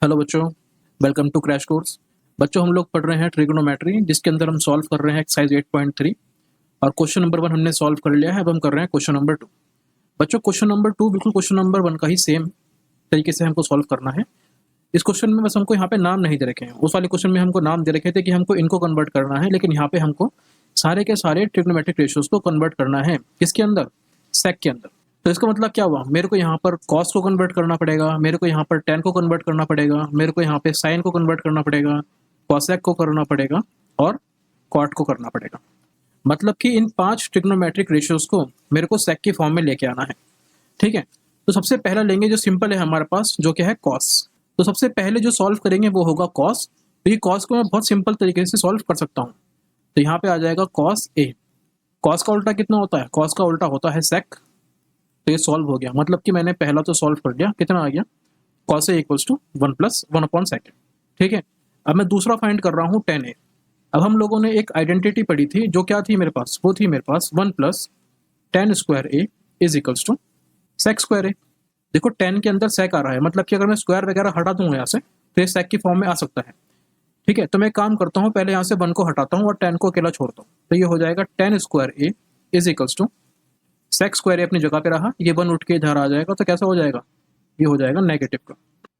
Hello बच्चों, welcome to crash course. बच्चों हम लोग पढ़ रहे हैं ट्रिग्नोमेट्री, जिसके अंदर हम सॉल्व कर रहे हैं एक्सरसाइज 8.3 और क्वेश्चन नंबर 1 हमने सॉल्व कर लिया है। अब हम कर रहे हैं क्वेश्चन नंबर 2। बच्चों क्वेश्चन नंबर 2 बिल्कुल क्वेश्चन नंबर 1 का ही सेम तरीके से हमको सॉल्व करना है। इस क्वेश्चन में बस हमको यहाँ पे नाम नहीं दे रखे हैं। उस वाले क्वेश्चन में हमको नाम दे रखे थे कि हमको इनको कन्वर्ट करना है, लेकिन यहाँ पे हमको सारे के सारे ट्रिग्नोमेट्रिक रेशियोज को कन्वर्ट करना है। किसके अंदर? सेक के अंदर। तो इसका मतलब क्या हुआ, मेरे को यहाँ पर कॉस को कन्वर्ट करना पड़ेगा, मेरे को यहाँ पर टेन को कन्वर्ट करना पड़ेगा, मेरे को यहाँ पे साइन को कन्वर्ट करना पड़ेगा, कॉसेक को करना पड़ेगा और कॉट को करना पड़ेगा। मतलब कि इन 5 ट्रिग्नोमेट्रिक रेशियोज को मेरे को सेक की फॉर्म में लेके आना है। ठीक है, तो सबसे पहला लेंगे जो सिंपल है हमारे पास, जो क्या है कॉस। तो सबसे पहले जो सॉल्व करेंगे वो होगा कॉस। तो ये कॉस को मैं बहुत सिंपल तरीके से सॉल्व कर सकता हूँ। तो यहाँ पे आ जाएगा कॉस ए। कॉस का उल्टा कितना होता है? कॉस का उल्टा होता है सेक। तो ये सॉल्व हो गया, मतलब कि मैंने पहला तो सॉल्व कर लिया। कितना आ गया? Cos A equals to 1 plus 1 upon second. ठीक है, अब मैं दूसरा फाइंड कर रहा हूँ टेन ए। अब हम लोगों ने एक आइडेंटिटी पढ़ी थी, जो क्या थी मेरे पास? वो थी मेरे पास 1 plus tan square A is equals to sec square A. देखो 10 के अंदर सेक आ रहा है, मतलब कि अगर मैं स्क्वायर वगैरह हटा दूंगा यहाँ से तो ये सेक की फॉर्म में आ सकता है। ठीक है, तो मैं काम करता हूँ, पहले यहाँ से 1 को हटाता हूँ और 10 को अकेला छोड़ता हूँ। तो ये हो जाएगा 10 square A is equals to sec square A अपनी जगह पे रहा, ये 1 उठ के इधर आ जाएगा। तो कैसा हो जाएगा? ये हो जाएगा नेगेटिव का।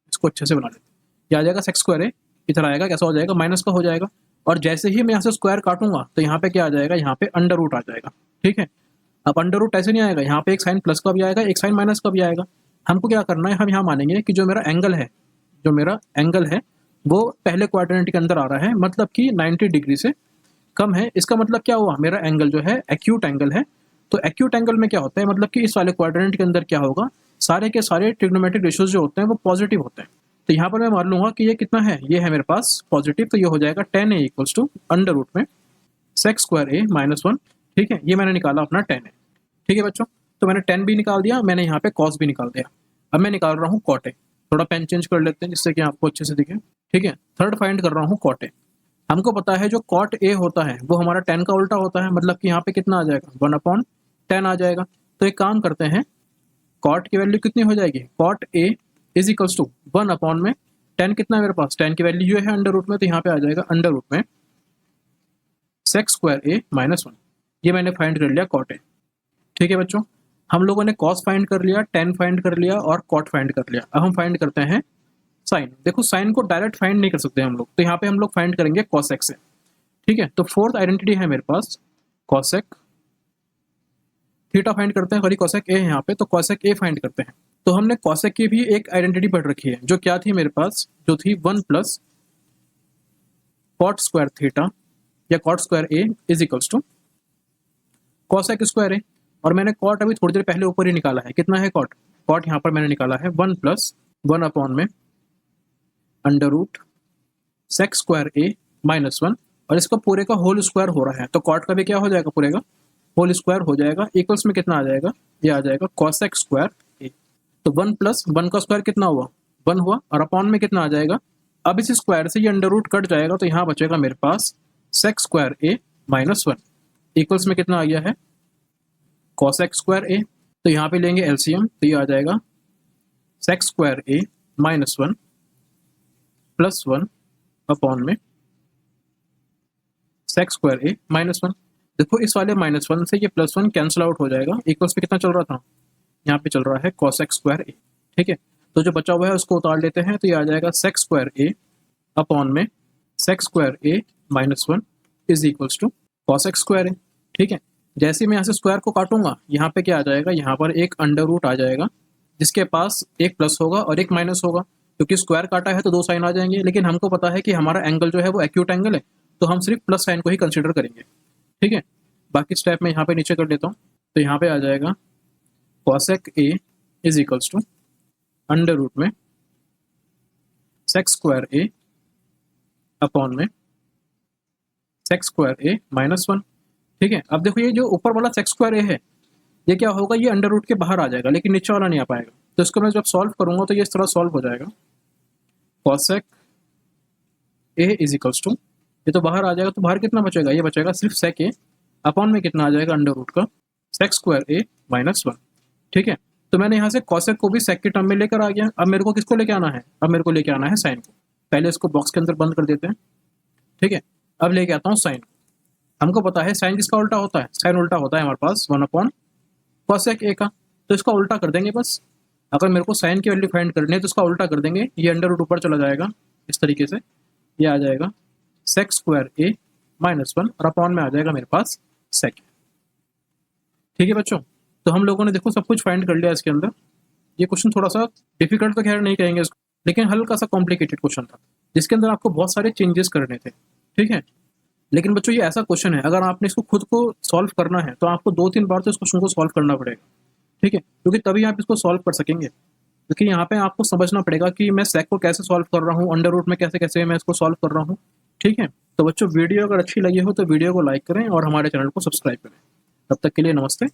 इसको अच्छे से बना लेते हैं। ये आ जाएगा सेक स्क्वायर ए, इधर आएगा, कैसा हो जाएगा? माइनस का हो जाएगा। और जैसे ही मैं यहाँ से स्क्वायर काटूंगा तो यहाँ पे क्या आ जाएगा? यहाँ पे अंडर रूट आ जाएगा। ठीक है, अब अंडर रूट ऐसे नहीं आएगा, यहाँ पे एक साइन प्लस का भी आएगा, एक साइन माइनस का भी आएगा। हमको क्या करना है, हम यहाँ मानेंगे कि जो मेरा एंगल है वो पहले क्वाड्रेंट के अंदर आ रहा है, मतलब कि 90 डिग्री से कम है। इसका मतलब क्या हुआ, मेरा एंगल जो है एक्यूट एंगल है। तो एक्यूट एंगल में क्या होता है, मतलब कि इस वाले क्वाड्रेंट के अंदर क्या होगा, सारे के सारे ट्रिग्नोमेट्रिक रेशियोज जो होते हैं वो पॉजिटिव होते हैं। तो यहाँ पर मैं मान लूंगा कि ये कितना है, ये है मेरे पास पॉजिटिव। तो ये हो जाएगा 10 ए इक्वल्स टू अंडर रूट में सेक स्क्वायर ए माइनस 1। ठीक है, ये मैंने निकाला अपना 10 ए। ठीक है बच्चों, तो मैंने 10 भी निकाल दिया, मैंने यहाँ पे कॉस भी निकाल दिया। अब मैं निकाल रहा हूँ कॉट ए। थोड़ा पेन चेंज कर लेते हैं जिससे कि आपको अच्छे से दिखे। ठीक है, थर्ड फाइंड कर रहा हूँ कॉट ए। हमको पता है जो कॉट ए होता है वो हमारा 10 का उल्टा होता है, मतलब कि यहाँ पे कितना आ जाएगा? 1 अपॉन 10 आ जाएगा। तो एक काम करते हैं, कॉट की वैल्यू कितनी हो जाएगी? Cot A is equals to 1 upon में 10 कितना है मेरे पास? 10 की वैल्यू जो है अंडर रूट में, तो यहाँ पे आ जाएगा अंडर रूट में सेक स्क्वायर ए माइनस 1। ये मैंने फाइंड कर लिया कॉट ए। ठीक है बच्चों, हम लोगों ने कॉस फाइंड कर लिया, 10 फाइंड कर लिया और कॉट फाइंड कर लिया। अब हम फाइंड करते हैं साइन। देखो साइन को डायरेक्ट फाइंड नहीं कर सकते हम लोग, तो यहाँ पे हम लोग फाइंड करेंगे कॉसेक से। ठीक है, तो फोर्थ आइडेंटिटी है मेरे पास कॉसेक। थीटा फाइंड करते हैं, सॉरी कॉसेक ए है यहाँ पे, तो कॉसेक ए फाइंड करते हैं। तो हमने कॉसेक की भी एक आइडेंटिटी पढ़ रखी है, जो क्या थी मेरे पास, जो थी 1 प्लस कॉट स्क्वायर थीटा या cot square A is equals to cosec square A. और मैंने कॉट अभी थोड़ी देर पहले ऊपर ही निकाला है। कितना है कॉट? कॉट यहाँ पर मैंने निकाला है 1 प्लस 1 अपॉन में under root sec square A minus 1, और इसका पूरे का होल स्क्वायर हो रहा है, तो कॉट का भी क्या हो जाएगा? पूरे का होल स्क्वायर हो जाएगा। इक्वल्स में कितना आ जाएगा? ये आ जाएगा कॉसेक स्क्वायर ए। तो 1 प्लस 1 का स्क्वायर कितना हुआ? 1 हुआ, और अपॉन में कितना आ जाएगा? अब इस स्क्वायर से ये अंडर रूट कट जाएगा, तो यहाँ बचेगा मेरे पास सेक स्क्वायर ए माइनस 1। इक्वल्स में कितना आ गया है? कॉसेक स्क्वायर ए। तो यहाँ पे लेंगे एलसीएम, तो ये आ जाएगा सेक square A minus 1 plus 1 upon में सेक स्क्वायर ए माइनस 1। देखो इस वाले माइनस 1 से ये प्लस 1 कैंसिल आउट हो जाएगा। इक्वल्स पे कितना चल रहा था? यहाँ पे चल रहा है कॉसेक स्क्वायर ए। ठीक है, तो जो बचा हुआ है उसको उतार लेते हैं, तो ये आ जाएगा सेक स्क्वायर ए अपॉन में sec square A minus 1 is equals to cosec square A. ठीक है, जैसे मैं यहाँ से स्क्वायर को काटूंगा, यहाँ पे क्या आ जाएगा? यहाँ पर एक अंडर रूट आ जाएगा, जिसके पास एक प्लस होगा और एक माइनस होगा। क्योंकि स्क्वायर काटा है तो 2 साइन आ जाएंगे, लेकिन हमको पता है कि हमारा एंगल जो है वो एक्यूट एंगल है, तो हम सिर्फ प्लस साइन को ही कंसिडर करेंगे। ठीक है, बाकी स्टेप में यहाँ पे नीचे कर लेता हूँ। तो यहाँ पे आ जाएगा cosec A is equals to under root में सेक स्क्वायर ए अपॉन में सेक स्क्वायर ए माइनस 1। ठीक है, अब देखो ये जो ऊपर वाला सेक स्क्वायर ए है, ये क्या होगा? ये अंडर रूट के बाहर आ जाएगा, लेकिन नीचे वाला नहीं आ पाएगा। तो इसको मैं जब सॉल्व करूंगा तो ये इस तरह सॉल्व हो जाएगा। Cosec A is equals to, ये तो बाहर आ जाएगा, तो बाहर कितना बचेगा? ये बचेगा सिर्फ सेक ए, अपॉन में कितना आ जाएगा? अंडर रूट का सेक स्क्वायर ए माइनस 1। ठीक है, तो मैंने यहाँ से कॉसेक को भी सेक के टर्म में लेकर आ गया। अब मेरे को किसको लेके आना है? अब मेरे को लेके आना है साइन को। पहले इसको बॉक्स के अंदर बंद कर देते हैं, ठीक है। अब लेके आता हूँ साइन को। हमको पता है साइन किसका उल्टा होता है? साइन उल्टा होता है हमारे पास 1/cosec a का। तो इसका उल्टा कर देंगे बस। अगर मेरे को साइन की वैल्यू फाइंड करनी है तो इसका उल्टा कर देंगे। ये अंडर रूट ऊपर चला जाएगा इस तरीके से, ये आ जाएगा सेक स्क्वायर a -1 और अपॉन में आ जाएगा मेरे पास सेक। ठीक है बच्चों, तो हम लोगों ने देखो सब कुछ फाइंड कर लिया इसके अंदर। ये क्वेश्चन थोड़ा सा डिफिकल्ट तो खैर नहीं कहेंगे इसको, लेकिन हल्का सा कॉम्प्लिकेटेड क्वेश्चन था जिसके अंदर आपको बहुत सारे चेंजेस करने थे, ठीक है। लेकिन बच्चों ये ऐसा क्वेश्चन है, अगर आपने इसको खुद को सॉल्व करना है तो आपको 2-3 बार तो इस क्वेश्चन को सॉल्व करना पड़ेगा, ठीक है, क्योंकि तभी आप इसको सॉल्व कर सकेंगे। क्योंकि यहाँ पे आपको समझना पड़ेगा कि मैं सेक को कैसे सॉल्व कर रहा हूँ, अंडर रूट में कैसे कैसे मैं इसको सॉल्व कर रहा हूँ, ठीक है। तो बच्चों वीडियो अगर अच्छी लगी हो तो वीडियो को लाइक करें और हमारे चैनल को सब्सक्राइब करें। तब तक के लिए नमस्ते।